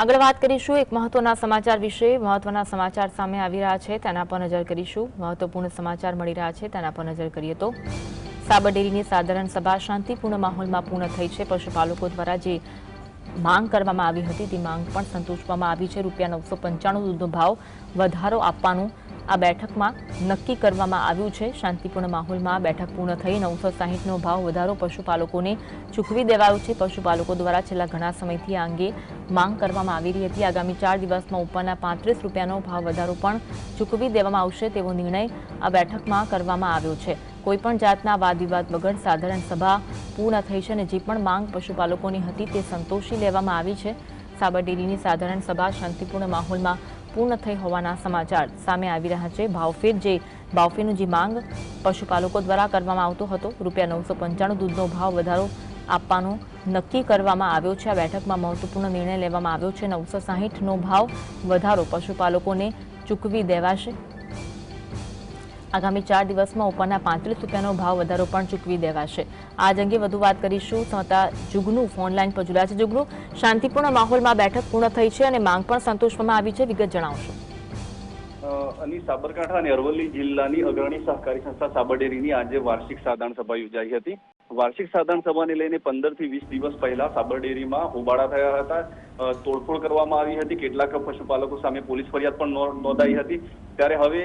આગળ વાત કરીશું એક મહત્વના સમાચાર વિશે। મહત્વના સમાચાર સામે આવી રહ્યા છે તેના પર નજર કરીશું। મહત્વપૂર્ણ સમાચાર મળી રહ્યા છે તેના પર નજર કરીએ તો સાબરડેરીની સાધારણ સભા શાંતિપૂર્ણ માહોલમાં પૂર્ણ થઈ છે। પશુપાલકો દ્વારા જે માંગ કરવામાં આવી હતી તે માંગ પણ સંતોષવામાં આવી છે। ₹995 દૂધનો ભાવ વધારો આપવાનું આ બેઠકમાં નક્કી કરવામાં આવ્યું છે। શાંતિપૂર્ણ માહોલમાં બેઠક પૂર્ણ થઈ 960નો ભાવ વધારો પશુપાલકોને ચૂકવી દેવાયો છે। પશુપાલકો દ્વારા છેલ્લા ઘણા સમયથી આ અંગે માંગ કરવામાં આવી રહી હતી। આગામી 4 દિવસમાં ઉપરના ₹35નો ભાવ વધારો પણ ચૂકવી દેવામાં આવશે તેવો નિર્ણય આ બેઠકમાં કરવામાં આવ્યો છે। કોઈપણ જાતના વાદવિવાદ વગર સાધારણ સભા પૂર્ણ થઈ છે અને જે પણ માંગ પશુપાલકોની હતી તે સંતોષી લેવામાં આવી છે। સાબરડેરીની સાધારણ સભા શાંતિપૂર્ણ માહોલમાં પૂર્ણ થઈ હોવાના સમાચાર સામે આવી રહ્યા છે। ભાવફેરની જે માંગ પશુપાલકો દ્વારા કરવામાં આવતો હતો ₹995 દૂધનો ભાવ વધારો આપવાનો નક્કી કરવામાં આવ્યો છે। આ બેઠકમાં મહત્વપૂર્ણ નિર્ણય લેવામાં આવ્યો છે। 960નો ભાવ વધારો પશુપાલકોને ચૂકવી દેવાશે। આગામી 4 દિવસમાં ઉપરના ₹35નો ભાવ વધારો પણ ચૂકવી દેવાશે। આજ અંગે વધુ વાત કરીશું। સંવાદદાતા જુગનુ ફોનલાઈન પર જોડાયા છે। જુગનુ, શાંતિપૂર્ણ માહોલમાં બેઠક પૂર્ણ થઈ છે અને માંગ પણ સંતોષવામાં આવી છે, વિગત જણાવશો। સાબરકાંઠા અને અરવલ્લી જિલ્લાની અગ્રણી સહકારી સંસ્થા સાબરડેરીની આજે વાર્ષિક સાધારણ સભા યોજાઈ હતી। વાર્ષિક સાધારણ સભાને લઈને 15 થી 20 દિવસ પહેલા સાબરડેરીમાં હોબાળા થયા હતા, તોડફોડ કરવામાં આવી હતી, કેટલાક પશુપાલકો સામે પોલીસ ફરિયાદ પણ નોંધાઈ હતી। ત્યારે હવે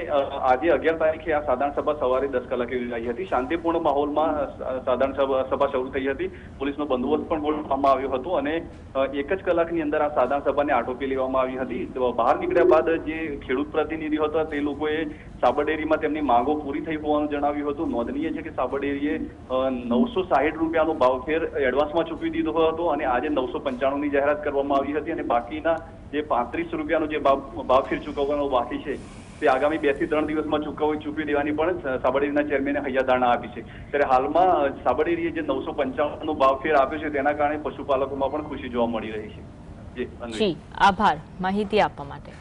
આજે 11 તારીખે આ સાધારણ સભા સવારે 10 કલાકે યોજાઈ હતી। શાંતિપૂર્ણ માહોલમાં સાધારણ સભા શરૂ થઈ હતી। પોલીસનો બંદોબસ્ત પણ ગોઠવવામાં આવ્યો હતો અને 1 જ કલાકની અંદર આ સાધારણ સભાને આટોપી લેવામાં આવી હતી। બહાર નીકળ્યા બાદ જે ખેડૂત પ્રતિનિધિઓ હતા તે લોકોએ સાબરડેરીમાં તેમની માંગો પૂરી થઈ હોવાનું જણાવ્યું હતું। નોંધનીય છે કે સાબરડેરીએ ₹960નો ભાવફેર એડવાન્સમાં ચૂકવી દીધો હતો અને આજે 995ની જાહેરાત કરવામાં આવી હતી અને બાકીના જે ₹35નો જે ભાવફેર ચૂકવવાનો બાકી છે તે આગામી 2 થી 3 દિવસમાં ચૂકવી દેવાની પણ સાબરડેરીના ચેરમેને હૈયાધારણા આપી છે। ત્યારે હાલમાં સાબરડેરીએ જે 995નો ભાવફેર આપ્યો છે તેના કારણે પશુપાલકોમાં પણ ખુશી જોવા મળી રહી છે। જી, આભાર માહિતી આપવા માટે।